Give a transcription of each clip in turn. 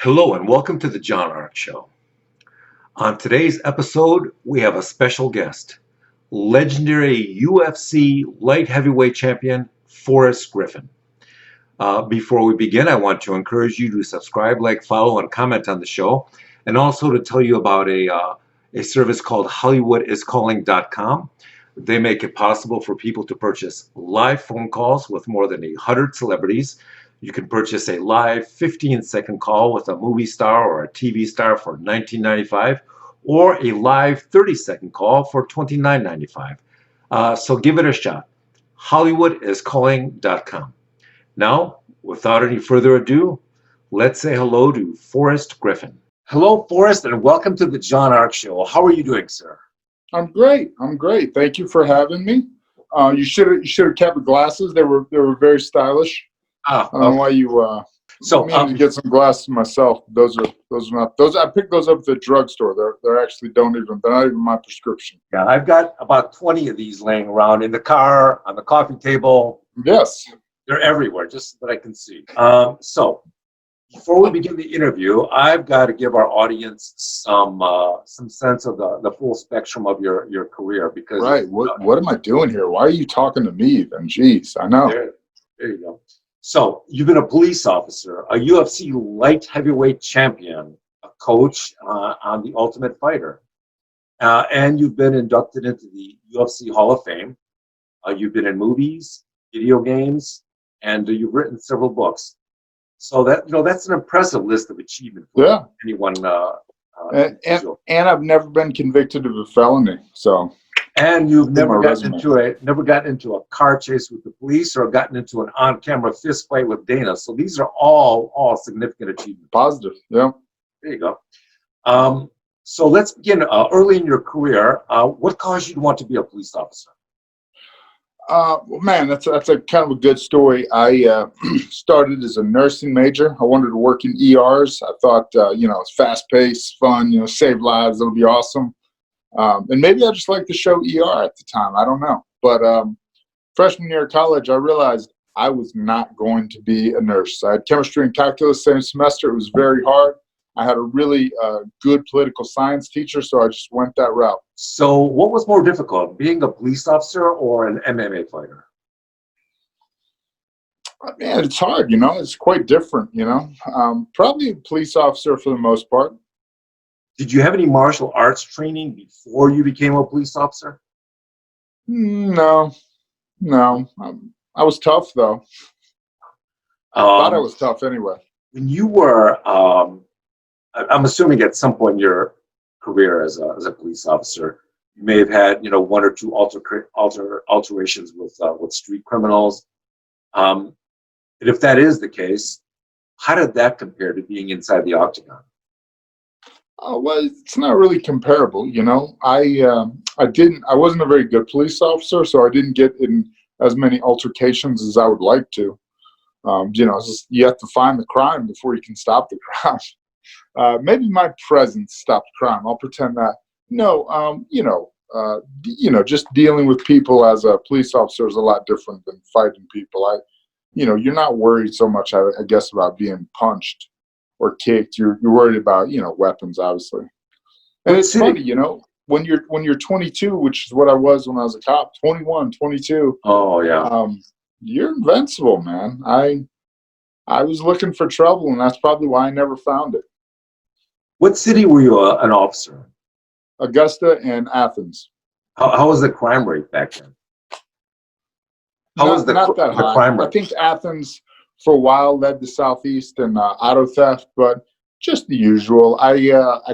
Hello and welcome to the John Ark Show. On today's episode, we have a special guest, legendary UFC light heavyweight champion, Forrest Griffin. Before we begin, I want to encourage you to subscribe, like, follow, and comment on the show, and also to tell you about a service called HollywoodIsCalling.com. They make it possible for people to purchase live phone calls with more than 100 celebrities. You can purchase a live 15-second call with a movie star or a TV star for $19.95, or a live 30-second call for $29.95. So give it a shot. HollywoodIsCalling.com. Now, without any further ado, let's say hello to Forrest Griffin. Hello, Forrest, and welcome to the John Ark Show. How are you doing, sir? I'm great. Thank you for having me. You should have kept the glasses. They were very stylish. I don't know why you to get some glasses myself. Those are not those. I picked those up at the drugstore. They're not even my prescription. Yeah, I've got about 20 of these laying around in the car, on the coffee table. Yes, they're everywhere, just that I can see. So before we begin the interview, I've got to give our audience some sense of the full spectrum of your career, because right. What am I doing here? Why are you talking to me then? Jeez, I know. There you go. So you've been a police officer, a UFC light heavyweight champion, a coach on The Ultimate Fighter, and you've been inducted into the UFC Hall of Fame. You've been in movies, video games, and you've written several books. So that's an impressive list of achievement for anyone. And I've never been convicted of a felony. So. And you've never gotten into a car chase with the police or gotten into an on-camera fist fight with Dana. So these are all significant achievements. Positive, yeah. There you go. So let's begin early in your career. What caused you to want to be a police officer? Well, man, that's a kind of a good story. I started as a nursing major. I wanted to work in ERs. I thought, it's fast-paced, fun, save lives. It'll be awesome. And maybe I just liked the show ER at the time. I don't know. But freshman year of college, I realized I was not going to be a nurse. I had chemistry and calculus same semester. It was very hard. I had a really good political science teacher, so I just went that route. So what was more difficult, being a police officer or an MMA fighter? Man, it's hard, It's quite different, Probably a police officer for the most part. Did you have any martial arts training before you became a police officer? No. I was tough, though. I thought I was tough anyway. When you were, I'm assuming at some point in your career as a police officer, you may have had, one or two alterations with street criminals. And if that is the case, how did that compare to being inside the octagon? Well, it's not really comparable, I wasn't a very good police officer, so I didn't get in as many altercations as I would like to. It's just, you have to find the crime before you can stop the crime. Maybe my presence stopped crime. I'll pretend that. No, just dealing with people as a police officer is a lot different than fighting people. You're not worried so much, I guess, about being punched or kicked. You're worried about weapons, obviously. And it's funny, when you're 22, which is what I was when I was a cop, 21, 22. Oh yeah. You're invincible, man. I was looking for trouble, and that's probably why I never found it. What city were you an officer in? Augusta and Athens. How was the crime rate back then? Not that high. Crime rate? I think Athens for a while led the Southeast in auto theft, but just the usual. I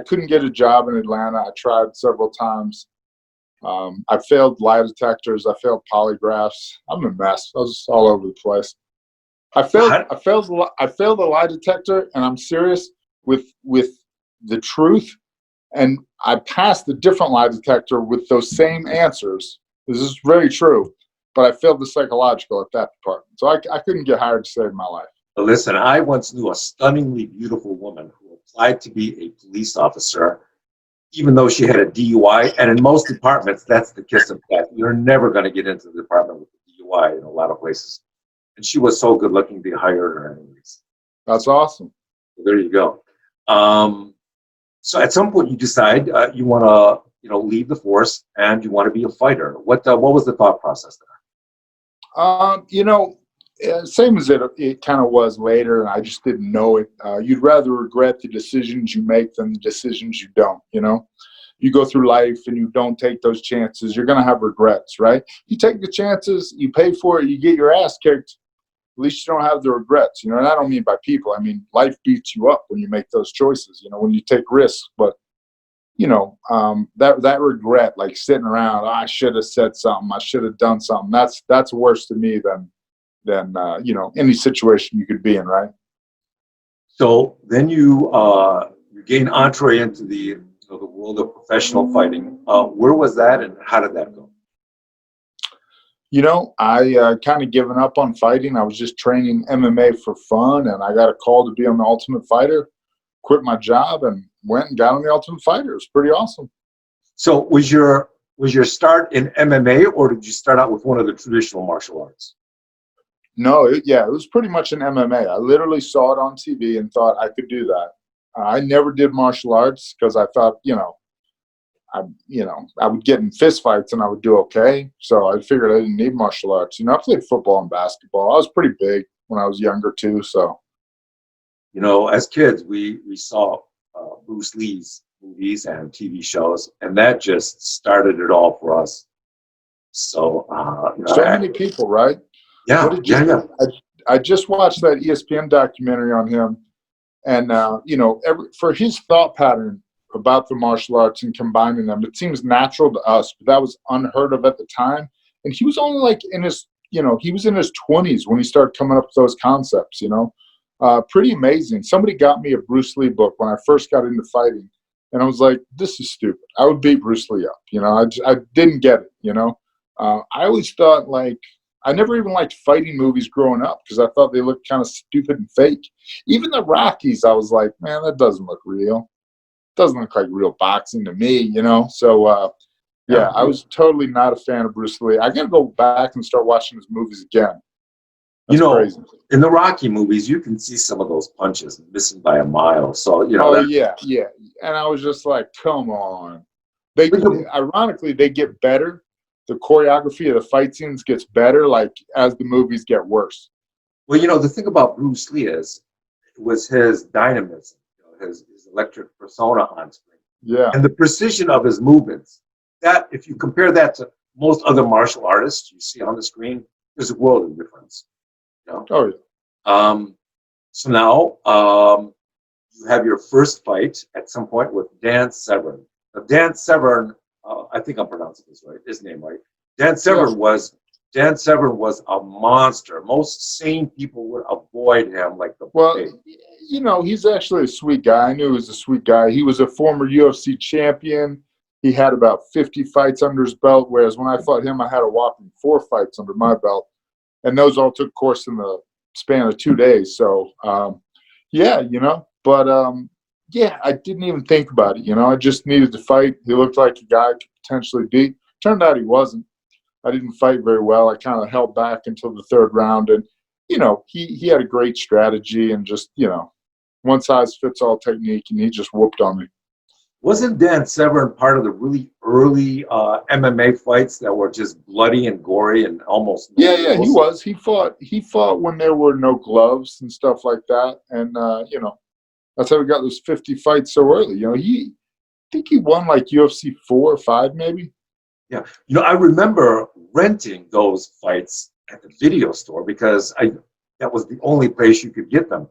couldn't get a job in Atlanta. I tried several times. I failed lie detectors. I failed polygraphs. I'm a mess. I was all over the place. I failed a lie detector, and I'm serious, with the truth. And I passed a different lie detector with those same answers. This is very true. But I failed the psychological at that department. So I couldn't get hired to save my life. Listen, I once knew a stunningly beautiful woman who applied to be a police officer, even though she had a DUI. And in most departments, that's the kiss of death. You're never going to get into the department with a DUI in a lot of places. And she was so good looking, they hired her anyways. That's awesome. There you go. So at some point you decide you want to, leave the force and you want to be a fighter. What was the thought process You know, same as it kind of was later, and I just didn't know it. You'd rather regret the decisions you make than the decisions you don't. You go through life and you don't take those chances, you're going to have regrets, right? You take the chances, you pay for it, you get your ass kicked. At least you don't have the regrets, and I don't mean by people. I mean, life beats you up when you make those choices, when you take risks. But, that regret, like sitting around, oh, I should have said something, I should have done something. That's worse to me than any situation you could be in, right? So then you gain entree into the world of professional fighting. Where was that, and how did that go? I kind of given up on fighting. I was just training MMA for fun, and I got a call to be on The Ultimate Fighter. Quit my job and went and got on The Ultimate Fighter. It was pretty awesome. So was your start in MMA, or did you start out with one of the traditional martial arts? No, it was pretty much an MMA. I literally saw it on TV and thought I could do that. I never did martial arts because I thought, I would get in fist fights and I would do okay. So I figured I didn't need martial arts. I played football and basketball. I was pretty big when I was younger too. So, as kids, we saw Bruce Lee's movies and TV shows, and that just started it all for us. So, many people, right? Yeah, yeah. I just watched that ESPN documentary on him, and for his thought pattern about the martial arts and combining them, it seems natural to us, but that was unheard of at the time. And he was only like in his, he was in his 20s when he started coming up with those concepts. Pretty amazing. Somebody got me a Bruce Lee book when I first got into fighting, and I was like, this is stupid. I would beat Bruce Lee up. I didn't get it. I always thought I never even liked fighting movies growing up because I thought they looked kind of stupid and fake. Even the Rockies, I was like, man, that doesn't look real. Doesn't look like real boxing to me, So, I was totally not a fan of Bruce Lee. I got to go back and start watching his movies again. That's crazy. In the Rocky movies, you can see some of those punches missing by a mile. So, Oh, yeah. And I was just like, come on. Ironically, they get better. The choreography of the fight scenes gets better, as the movies get worse. Well, the thing about Bruce Lee was his dynamism, his electric persona on screen. Yeah. And the precision of his movements. That, if you compare that to most other martial artists you see on the screen, there's a world of difference. Oh, yeah. So now you have your first fight at some point with Dan Severn. Now, Dan Severn, I think I'm pronouncing his name right. Dan Severn was a monster. Most sane people would avoid him like the plague. He's actually a sweet guy. I knew he was a sweet guy. He was a former UFC champion. He had about 50 fights under his belt, whereas when I fought him, I had a whopping 4 fights under my belt. And those all took course in the span of 2 days. So, but I didn't even think about it. I just needed to fight. He looked like a guy I could potentially beat. Turned out he wasn't. I didn't fight very well. I kind of held back until the 3rd round. And, he had a great strategy and just, one size fits all technique, and he just whooped on me. Wasn't Dan Severn part of the really early MMA fights that were just bloody and gory and almost? Yeah, he was. He fought when there were no gloves and stuff like that, and that's how we got those 50 fights so early. I think he won like UFC 4 or 5, maybe. Yeah, I remember renting those fights at the video store because that was the only place you could get them.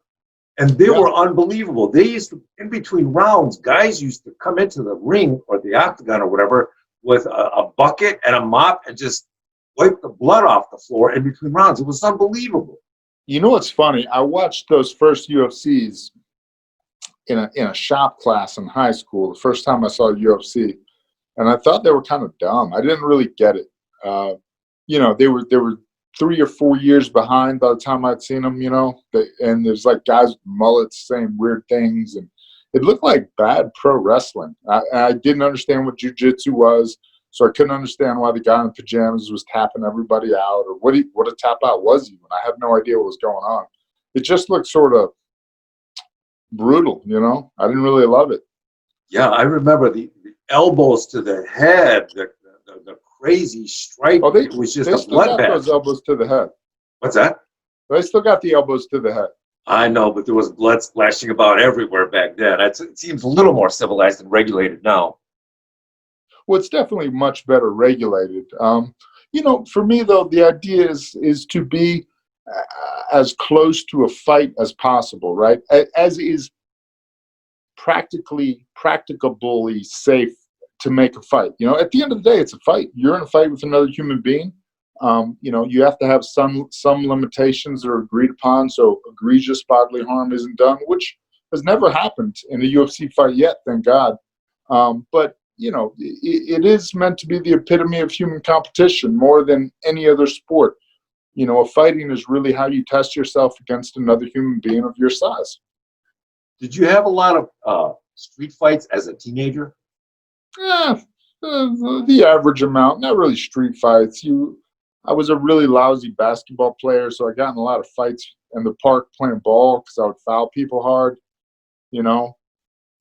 And they were unbelievable. They used to, in between rounds, guys used to come into the ring or the octagon or whatever with a bucket and a mop and just wipe the blood off the floor in between rounds. It was unbelievable. You know what's funny? I watched those first UFCs in a shop class in high school, the first time I saw UFC, and I thought they were kind of dumb. I didn't really get it. They were 3 or 4 years behind by the time I'd seen them, and there's like guys with mullets saying weird things, and it looked like bad pro wrestling. I didn't understand what jiu-jitsu was, so I couldn't understand why the guy in pajamas was tapping everybody out, or what a tap out was even. I had no idea what was going on. It just looked sort of, brutal. You know, I didn't really love it. Yeah, I remember the elbows to the head, the crazy Oh, striking. It was just they a still got bloodbath. those elbows to the head. What's that? They still got the elbows to the head. I know, but there was blood splashing about everywhere back then. It seems a little more civilized and regulated now. Well, it's definitely much better regulated. You know, for me though, the idea is to be as close to a fight as possible, right? As is practicably safe to make a fight. You know, at the end of the day, it's a fight. You're in a fight with another human being. You know, you have to have some limitations that are agreed upon, so egregious bodily harm isn't done, which has never happened in a UFC fight yet, thank God. But you know, it is meant to be the epitome of human competition more than any other sport. You know, a fighting is really how you test yourself against another human being of your size. Did you have a lot of street fights as a teenager? Yeah, the average amount, not really street fights. I was a really lousy basketball player, so I got in a lot of fights in the park playing ball because I would foul people hard. You know,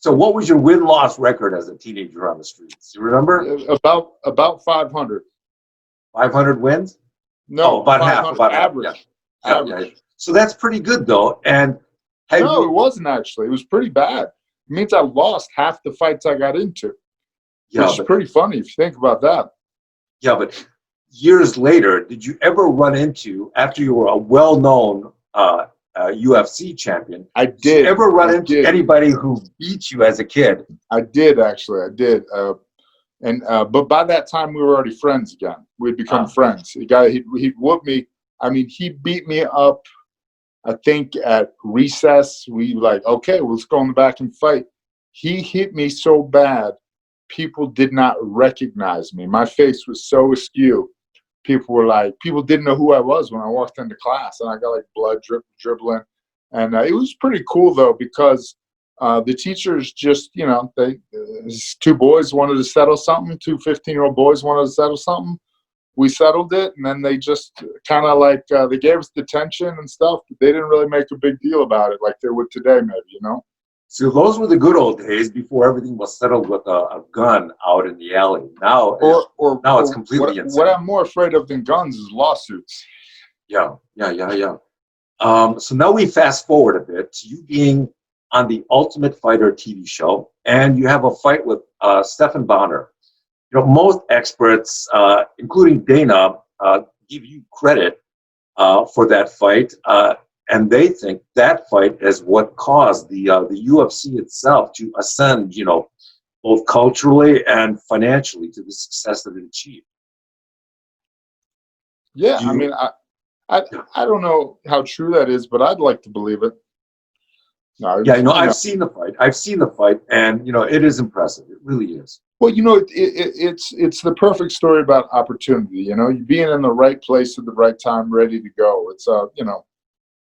So, what was your win-loss record as a teenager on the streets? You remember? about 500. 500 wins? Oh, No, about half, 500 about half. Yeah, average. yeah, yeah. Average. So that's pretty good, though. And have No, it you? wasn't actually. It was pretty bad. It means I lost half the fights I got into, which Yeah, is but pretty funny if you think about that. yeah, but years later, did you ever run into after you were a well-known UFC champion? I Did you did. ever run I into did. anybody who beat you as a kid? I did actually. I did. But by that time we were already friends again. We'd become Uh, friends. The guy he'd whoop me. I mean, he beat me up. I think at recess we like, okay, well, let's go in the back and fight. He hit me so bad, people did not recognize me. My face was so askew. People didn't know who I was when I walked into class, and I got like blood dribbling. And it was pretty cool though because the teachers just, you know, two boys wanted to settle something, two 15-year-old boys wanted to settle something. We settled it, and then they just kind of like they gave us detention and stuff, but they didn't really make a big deal about it like they would today, maybe, you know. so those were the good old days before everything was settled with a gun out in the alley. Now, now it's completely What insane. I'm more afraid of than guns is lawsuits. Yeah, yeah, yeah, yeah. So now we fast forward a bit to you being on the Ultimate Fighter TV show, and you have a fight with Stephan Bonner. You know, most experts, including Dana, give you credit for that fight, and they think that fight is what caused the UFC itself to ascend. You know, both culturally and financially to the success that it achieved. Yeah, Do I mean, you? I I don't know how true that is, but I'd like to believe it. No, Yeah, you know, you know. I've seen the fight. I've seen the fight, and you know, it is impressive. It really is. Well, you know, it's the perfect story about opportunity. You know, you being in the right place at the right time, ready to go. It's you know,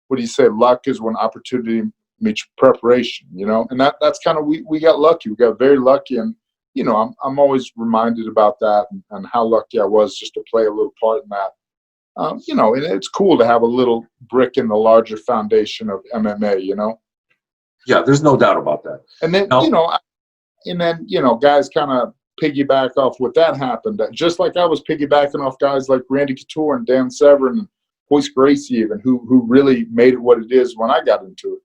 what do you say? Luck is when opportunity meets preparation. You know, and that's kind of we got lucky. We got very lucky, and you know, I'm always reminded about that and how lucky I was just to play a little part in that. You know, and it's cool to have a little brick in the larger foundation of MMA. You know, Yeah, there's no doubt about that. and then you Now, know, guys kind of piggyback off what that happened. Just like I was piggybacking off guys like Randy Couture and Dan Severn and Hoist Gracie, even who really made it what it is when I got into it.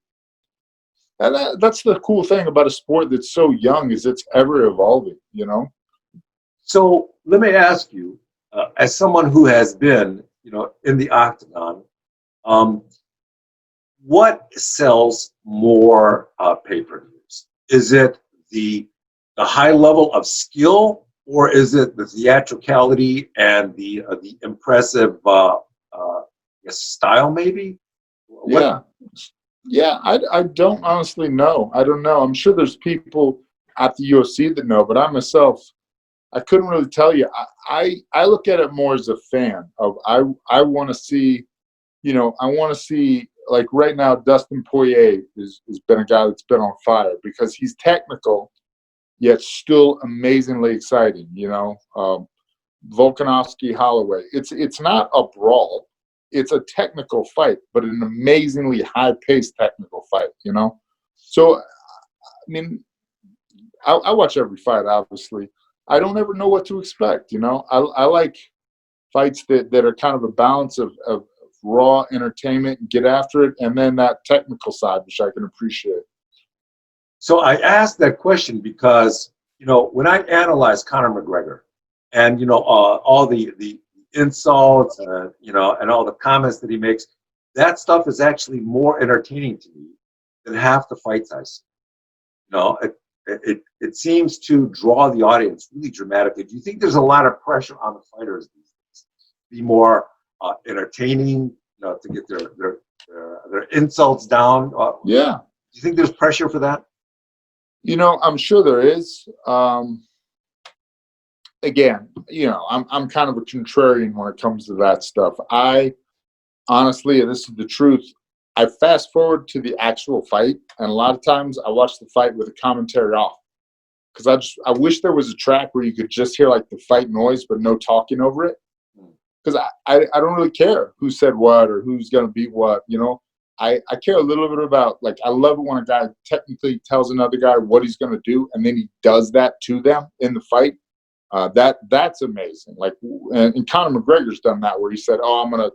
And that's the cool thing about a sport that's so young is it's ever evolving. You know. so let me ask you, as someone who has been, you know, in the octagon, um, what sells more pay-per-views? Is it the high level of skill, or is it the theatricality and the impressive style? Maybe what? Yeah. Yeah, I don't honestly know. I don't know. I'm sure there's people at the UFC that know, but I myself, I couldn't really tell you. I look at it more as a fan of I want to see, you know, I want to see like right now Dustin Poirier has been a guy that's been on fire because he's technical yet still amazingly exciting. You know, Volkanovski Holloway. It's not a brawl. It's a technical fight, but an amazingly high paced technical fight. You know. So, I mean, I watch every fight, obviously. I don't ever know what to expect, I like fights that are kind of a balance of raw entertainment and get after it, and then that technical side, which I can appreciate. So I asked that question because, when I analyze Conor McGregor and, all the insults, and all the comments that he makes, that stuff is actually more entertaining to me than half the fights I see. It seems to draw the audience really dramatically. Do you think there's a lot of pressure on the fighters these days to be more entertaining, to get their insults down? Yeah. Do you think there's pressure for that? I'm sure there is. Again, I'm kind of a contrarian when it comes to that stuff. I honestly, and this is the truth, I fast forward to the actual fight, and a lot of times I watch the fight with the commentary off because I wish there was a track where you could just hear like the fight noise but no talking over it. Because I don't really care who said what or who's gonna beat what. I care a little bit about, like, I love it when a guy technically tells another guy what he's gonna do and then he does that to them in the fight. That's amazing. Like, and Conor McGregor's done that where he said, "Oh, I'm gonna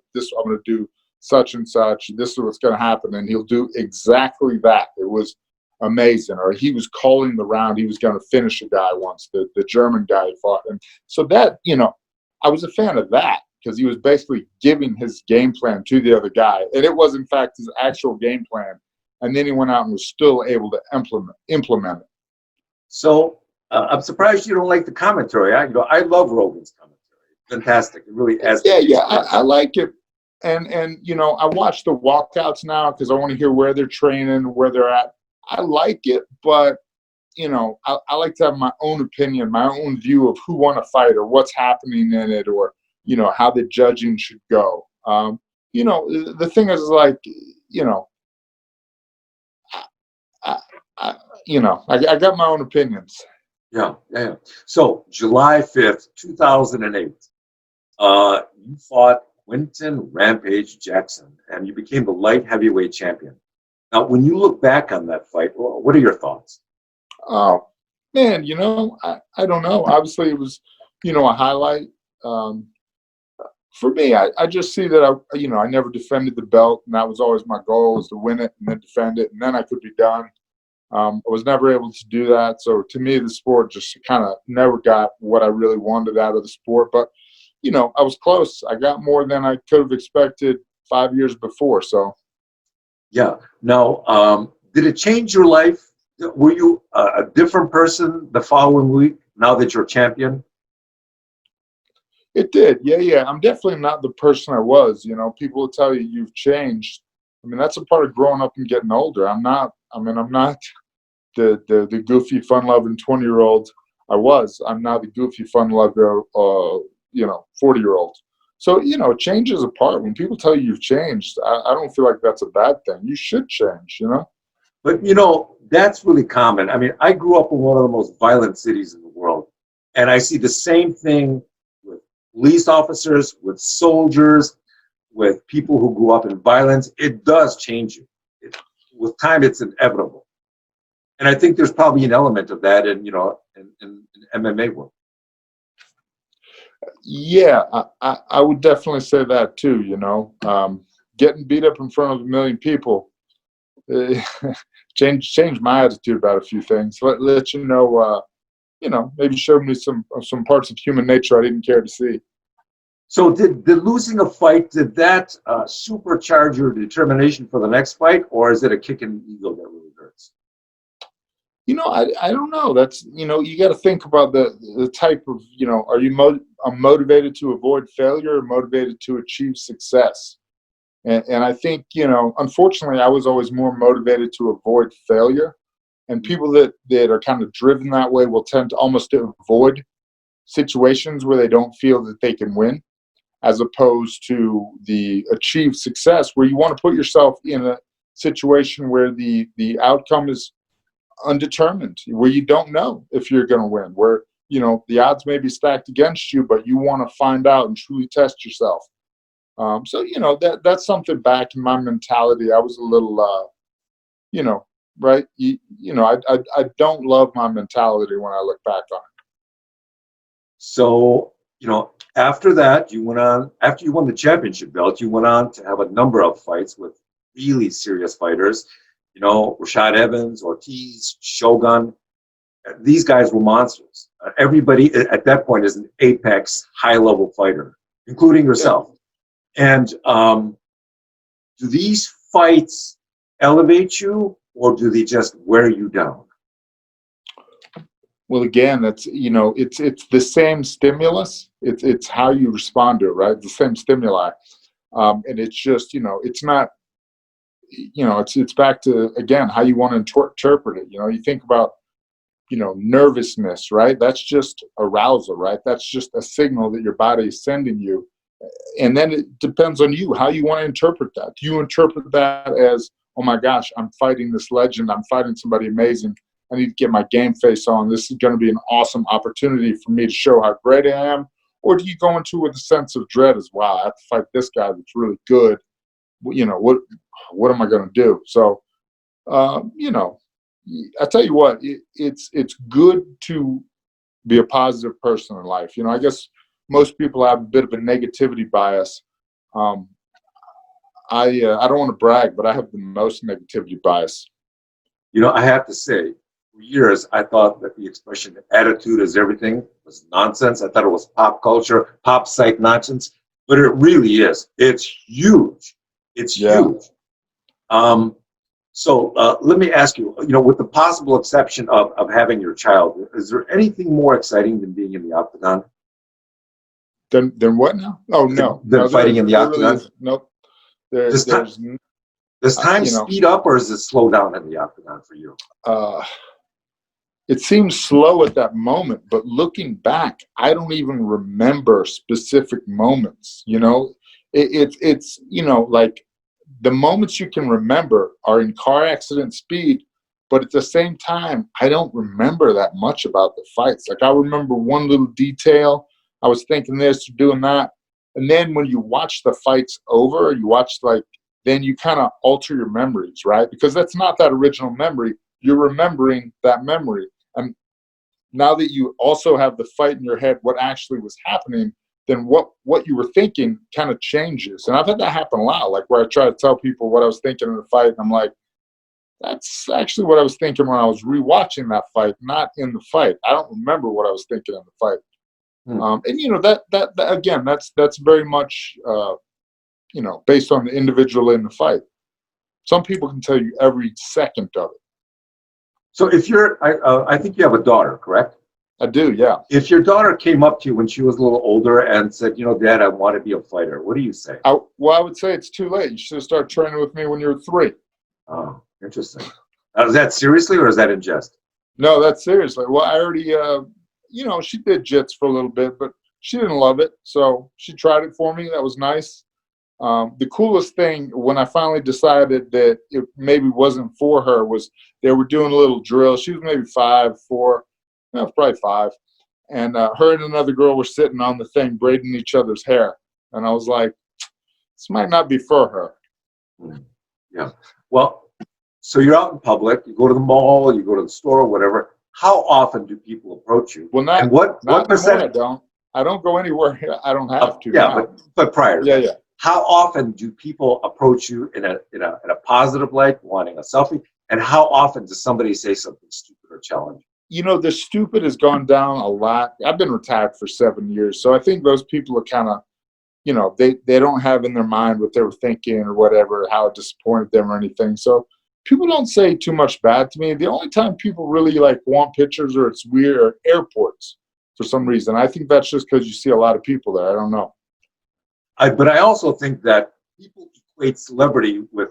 do such and such. This is what's gonna happen," and he'll do exactly that. It was amazing. Or he was calling the round. He was gonna finish a guy once, the German guy he fought, and so that I was a fan of that because he was basically giving his game plan to the other guy, and it was in fact his actual game plan. And then he went out and was still able to implement it. So I'm surprised you don't like the commentary. I love Rogan's commentary. Fantastic. It really adds. Yeah. I like it, and I watch the walkouts now because I want to hear where they're training, where they're at. I like it, but I like to have my own opinion, my own view of who won a fight or what's happening in it, or how the judging should go. The thing is, like, I got my own opinions. Yeah. So July 5th, 2008, you fought Quinton Rampage Jackson, and you became the light heavyweight champion. Now, when you look back on that fight, what are your thoughts? Oh, man, I don't know. Obviously, it was, a highlight. For me, I just see that I never defended the belt, and that was always my goal, was to win it and then defend it, and then I could be done. I was never able to do that. So to me, the sport just kind of never got what I really wanted out of the sport. But, I was close. I got more than I could have expected 5 years before. So. Yeah. Now, did it change your life? Were you a different person the following week now that you're champion? It did. Yeah. I'm definitely not the person I was. People will tell you you've changed. I mean, that's a part of growing up and getting older. I'm not the goofy, fun-loving 20-year-old I was. I'm now the goofy, fun-loving, 40-year-old. So, change is a part. When people tell you you've changed, I don't feel like that's a bad thing. You should change, But, that's really common. I mean, I grew up in one of the most violent cities in the world, and I see the same thing with police officers, with soldiers, with people who grew up in violence. It does change you. With time, it's inevitable. And I think there's probably an element of that in MMA world. Yeah, I would definitely say that too. Getting beat up in front of a million people changed my attitude about a few things. Let you know, maybe show me some parts of human nature I didn't care to see. So did losing a fight, did that supercharge your determination for the next fight, or is it a kick in the ego that really hurts? I don't know. That's, you got to think about the type of, are you motivated to avoid failure or motivated to achieve success? And I think, unfortunately, I was always more motivated to avoid failure. And people that are kind of driven that way will tend to almost avoid situations where they don't feel that they can win, as opposed to the achieve success, where you want to put yourself in a situation where the outcome is undetermined, where you don't know if you're going to win, where the odds may be stacked against you, but you want to find out and truly test yourself. So that's something back in my mentality. I was a little right? I don't love my mentality when I look back on it. So, after that, after you won the championship belt, you went on to have a number of fights with really serious fighters, Rashad Evans, Ortiz, Shogun. These guys were monsters. Everybody at that point is an apex high-level fighter, including Yeah. yourself. And do these fights elevate you, or do they just wear you down? Well, again, it's the same stimulus. It's how you respond to it, right? The same stimuli, and it's just it's not it's back to again how you want to interpret it. You think about nervousness, right? That's just arousal, right? That's just a signal that your body is sending you, and then it depends on you how you want to interpret that. Do you interpret that as, oh my gosh, I'm fighting this legend, I'm fighting somebody amazing, I need to get my game face on, this is going to be an awesome opportunity for me to show how great I am? Or do you go into it with a sense of dread as, wow, I have to fight this guy that's really good, what am I going to do? So I tell you what, it's good to be a positive person in life. I guess most people have a bit of a negativity bias. I don't want to brag, but I have the most negativity bias. I have to say, for years, I thought that the expression attitude is everything was nonsense. I thought it was pop culture, pop psych nonsense, but it really is. It's huge. It's huge. So let me ask you, with the possible exception of having your child, is there anything more exciting than being in the octagon? Then what now? Oh, no. Than fighting in the octagon? Really nope. Does time speed up, or does it slow down in the octagon for you? It seems slow at that moment, but looking back, I don't even remember specific moments. It's like the moments you can remember are in car accident speed, but at the same time, I don't remember that much about the fights. Like I remember one little detail. I was thinking this, doing that. And then when you watch the fights over, then you kind of alter your memories, right? Because that's not that original memory. You're remembering that memory. And now that you also have the fight in your head, what actually was happening, then what you were thinking kind of changes. And I've had that happen a lot, like where I try to tell people what I was thinking in the fight, and I'm like, that's actually what I was thinking when I was rewatching that fight, not in the fight. I don't remember what I was thinking in the fight. And that again, that's very much based on the individual in the fight. Some people can tell you every second of it. So if I think you have a daughter, correct? I do, yeah. If your daughter came up to you when she was a little older and said, Dad, I want to be a fighter, what do you say? I would say it's too late. You should have started training with me when you were 3. Oh, interesting. Is that seriously, or is that in jest? No, that's seriously. Well, I already, she did jits for a little bit, but she didn't love it. So she tried it for me. That was nice. The coolest thing when I finally decided that it maybe wasn't for her was they were doing a little drill. She was maybe 5, 4, probably 5. And her and another girl were sitting on the thing braiding each other's hair. And I was like, this might not be for her. Yeah. Well, so you're out in public, you go to the mall, you go to the store, whatever. How often do people approach you? Well, and what percentage? I don't go anywhere. I don't have to. Yeah, but prior to that. Yeah. How often do people approach you in a positive light, wanting a selfie? And how often does somebody say something stupid or challenging? The stupid has gone down a lot. I've been retired for 7 years, so I think those people are kind of, they don't have in their mind what they were thinking or whatever, how it disappointed them or anything. So people don't say too much bad to me. The only time people really want pictures or it's weird are airports for some reason. I think that's just because you see a lot of people there. I don't know. But I also think that people equate celebrity with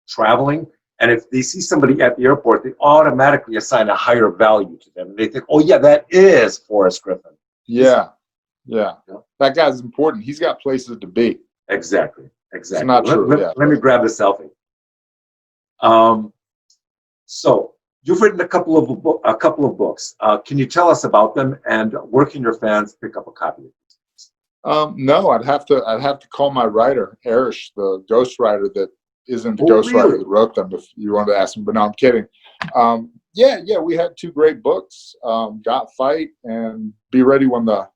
traveling. And if they see somebody at the airport, they automatically assign a higher value to them. They think, oh, yeah, that is Forrest Griffin. Yeah. That guy's important. He's got places to be. Exactly. It's not true. Let me grab the selfie. So you've written a couple of books. Can you tell us about them, and where can your fans pick up a copy of these? No, I'd have to call my writer, Erish, the ghostwriter that isn't the ghostwriter that wrote them, if you wanted to ask him. But no, I'm kidding. Yeah, we had two great books, Got Fight and Be Ready When the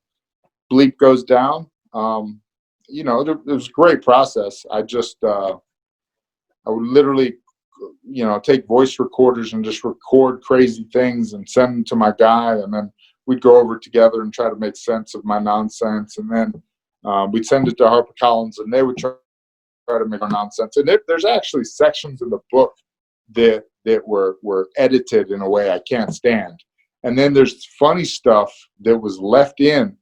Bleep Goes Down. It was a great process. I would literally, take voice recorders and just record crazy things and send them to my guy, and then we'd go over together and try to make sense of my nonsense, and then we'd send it to HarperCollins, and they would try to make our nonsense. And there's actually sections in the book that were edited in a way I can't stand, and then there's funny stuff that was left in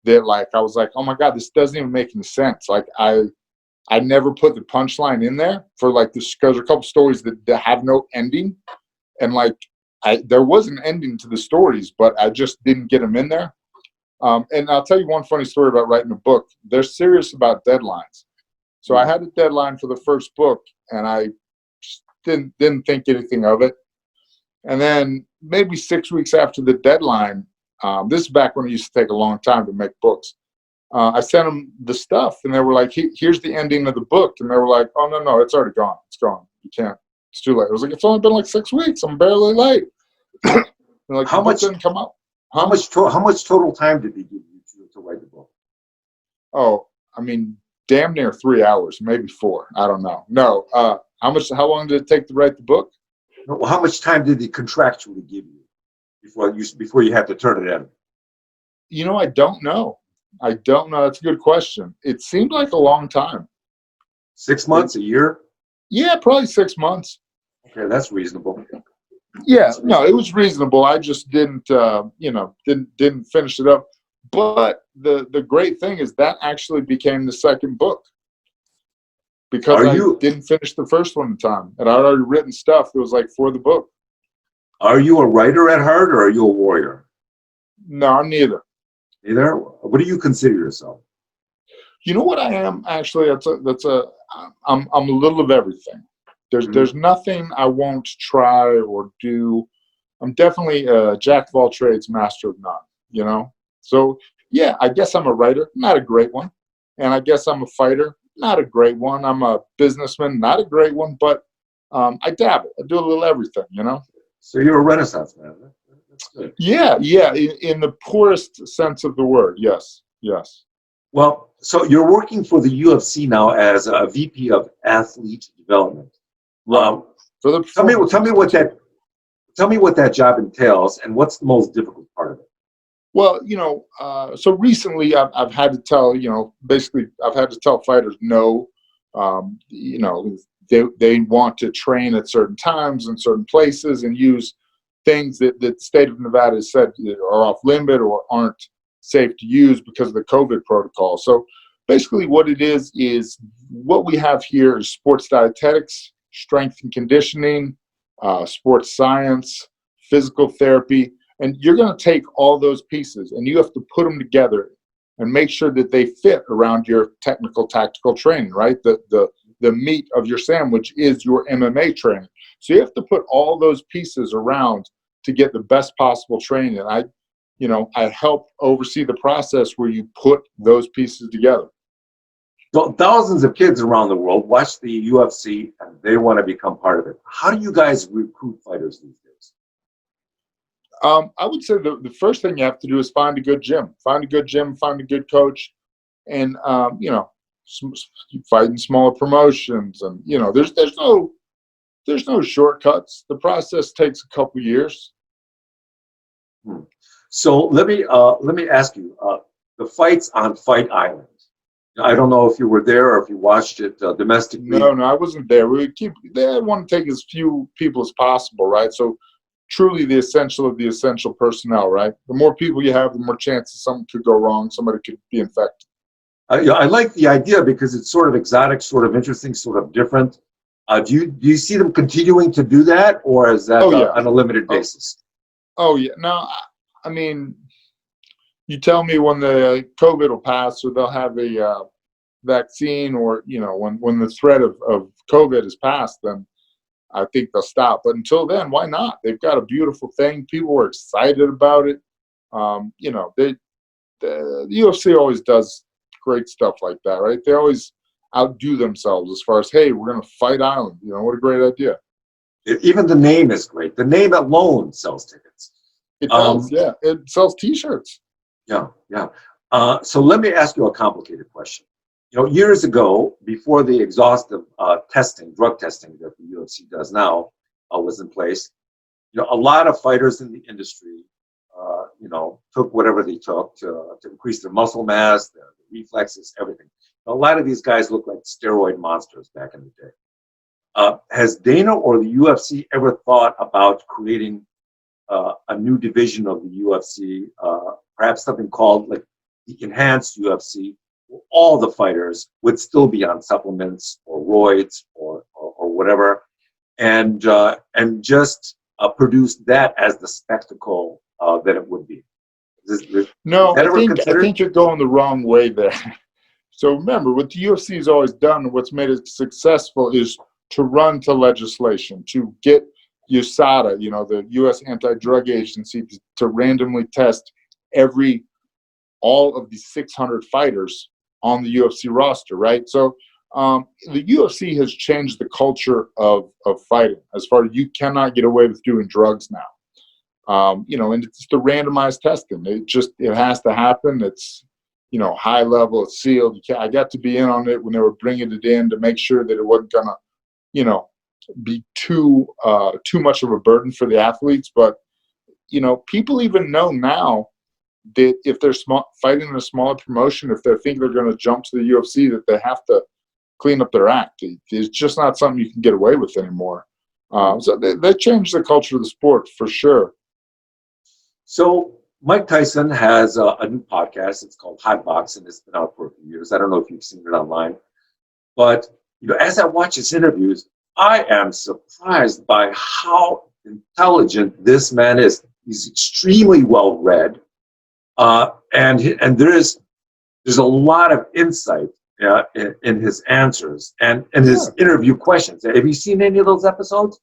that, like, I was like, oh my god, this doesn't even make any sense. Like, I never put the punchline in there for, like, this, because there are a couple stories that have no ending, and like there was an ending to the stories, but I just didn't get them in there. And I'll tell you one funny story about writing a book. They're serious about deadlines. So I had a deadline for the first book, and I didn't think anything of it. And then maybe 6 weeks after the deadline, this is back when it used to take a long time to make books. I sent them the stuff, and they were like, here's the ending of the book. And they were like, oh, no, it's already gone. It's gone. You can't. It's too late. I was like, it's only been like 6 weeks. I'm barely late. They're like, How much didn't come out? How much total time did they give you to write the book? Oh, I mean, damn near 3 hours, maybe 4. I don't know. No. How long did it take to write the book? No, how much time did they contractually give you before you had to turn it in? I don't know. That's a good question. It seemed like a long time. 6 months, a year? Yeah, probably 6 months. Okay, that's reasonable. Yeah, no, it was reasonable. I just didn't finish it up. But the great thing is that actually became the second book, because I didn't finish the first one in time, and I'd already written stuff that was like for the book. Are you a writer at heart, or are you a warrior? No, I'm neither. Neither? What do you consider yourself? You know what I am, actually? I'm a little of everything. There's nothing I won't try or do. I'm definitely a jack of all trades, master of none, So, yeah, I guess I'm a writer, not a great one. And I guess I'm a fighter, not a great one. I'm a businessman, not a great one, but I dabble. I do a little everything, So you're a Renaissance man. That's good. Yeah, in the poorest sense of the word, yes. Well, so you're working for the UFC now as a VP of Athlete Development. Tell me what that job entails, and what's the most difficult part of it. Well, so recently I've had to tell, basically I've had to tell fighters no. They want to train at certain times in certain places and use things that the state of Nevada has said are off limit or aren't safe to use because of the COVID protocol. So basically what it is what we have here is sports dietetics, strength and conditioning, sports science, physical therapy. And you're going to take all those pieces and you have to put them together and make sure that they fit around your technical, tactical training, right? The meat of your sandwich is your MMA training. So you have to put all those pieces around to get the best possible training. And I help oversee the process where you put those pieces together. So thousands of kids around the world watch the UFC and they want to become part of it. How do you guys recruit fighters these days? I would say the first thing you have to do is find a good gym, find a good coach, and fight in smaller promotions. And there's no shortcuts. The process takes a couple years. So let me ask you, the fights on Fight Island. I don't know if you were there or if you watched it domestically. No, I wasn't there. They want to take as few people as possible, right? So truly the essential of the essential personnel, right? The more people you have, the more chances something could go wrong. Somebody could be infected. I like the idea because it's sort of exotic, sort of interesting, sort of different. Do you see them continuing to do that, or is that on a limited basis? Oh yeah, no. I mean, you tell me when the COVID will pass, or they'll have a vaccine, or when the threat of COVID is passed, then I think they'll stop. But until then, why not? They've got a beautiful thing. People are excited about it. The UFC always does great stuff like that, right? They always outdo themselves as far as, hey, we're going to Fight Island. What a great idea. Even the name is great. The name alone sells tickets. It does, yeah. It sells T-shirts. Yeah, yeah. So let me ask you a complicated question. Years ago, before the exhaustive drug testing that the UFC does now was in place, a lot of fighters in the industry, took whatever they took to increase their muscle mass, their reflexes, everything. A lot of these guys look like steroid monsters back in the day. Has Dana or the UFC ever thought about creating a new division of the UFC, perhaps something called like the enhanced UFC, where all the fighters would still be on supplements or roids or whatever, and just produce that as the spectacle that it would be? No, that I ever think considered? you're going the wrong way there. So remember, what the UFC has always done, what's made it successful, is to run to legislation, to get USADA, the U.S. Anti-Drug Agency, to randomly test all of the 600 fighters on the UFC roster, right? So the UFC has changed the culture of fighting as far as you cannot get away with doing drugs now. And it's the randomized testing. It has to happen. It's, high level, it's sealed. I got to be in on it when they were bringing it in to make sure that it wasn't gonna, be too much of a burden for the athletes. But, people even know now that if they're fighting in a smaller promotion, if they think they're going to jump to the UFC, that they have to clean up their act. It's just not something you can get away with anymore. So they changed the culture of the sport for sure. So Mike Tyson has a new podcast. It's called Hot Box, and it's been out for a few years. I don't know if you've seen it online, but as I watch his interviews, I am surprised by how intelligent this man is. He's extremely well read, and there's a lot of insight in his answers and in his interview questions. Have you seen any of those episodes?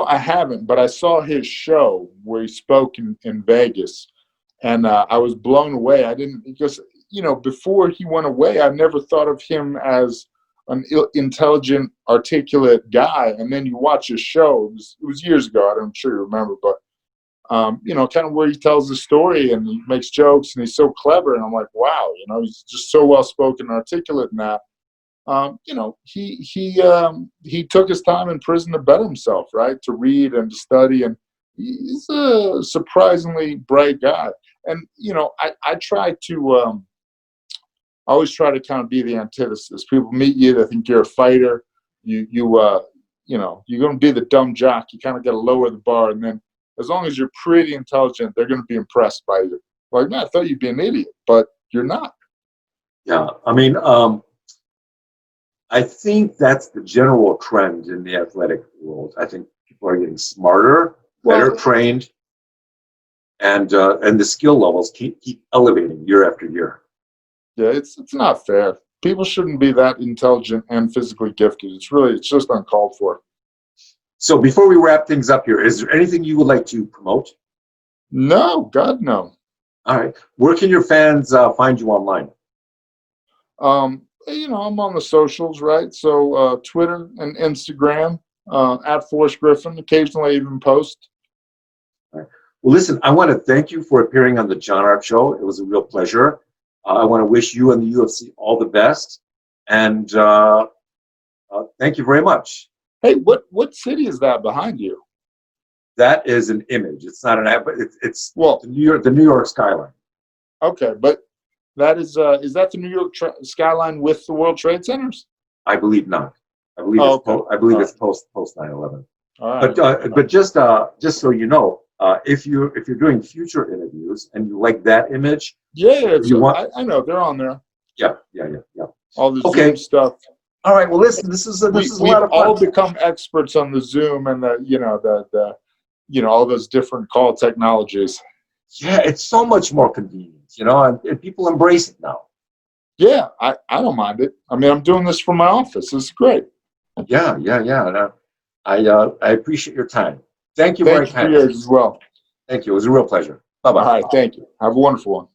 I haven't, but I saw his show where he spoke in Vegas, and I was blown away. I didn't, because, before he went away, I never thought of him as an intelligent, articulate guy. And then you watch his show. It was years ago. I'm sure you remember, but, kind of where he tells the story and he makes jokes and he's so clever. And I'm like, wow, he's just so well-spoken and articulate in that. He took his time in prison to better himself, right? To read and to study, and he's a surprisingly bright guy. And I try to, I always try to kind of be the antithesis. People meet you, they think you're a fighter. You're going to be the dumb jock. You kind of got to lower the bar, and then as long as you're pretty intelligent, they're going to be impressed by you. Like, man, I thought you'd be an idiot, but you're not. Yeah, I mean, I think that's the general trend in the athletic world. I think people are getting smarter, better trained, and the skill levels keep elevating year after year. Yeah, it's not fair. People shouldn't be that intelligent and physically gifted. It's just uncalled for. So before we wrap things up here, is there anything you would like to promote? No, God, no. All right. Where can your fans find you online? I'm on the socials, right? So Twitter and Instagram, at Forrest Griffin. Occasionally I even post. All right. Well, listen, I want to thank you for appearing on the John Art Show. It was a real pleasure. I want to wish you and the UFC all the best. And thank you very much. Hey, what city is that behind you? That is an image. It's not an app, but it's the New York skyline. Okay, but that is that the New York skyline with the World Trade Centers? I believe not. I believe it's post 9/11. All right. But just so you know, if you're doing future interviews and you like that image, I know they're on there. Yeah. All the Zoom stuff. All right. Well, listen, this is a lot of fun. We've all become experts on the Zoom and the all those different call technologies. Yeah, it's so much more convenient, and people embrace it now. Yeah, I don't mind it. I mean, I'm doing this from my office. It's great. Yeah. I appreciate your time. Thank you very much. Thank you for yours as well. Thank you. It was a real pleasure. Bye-bye. All right, thank you. Have a wonderful one.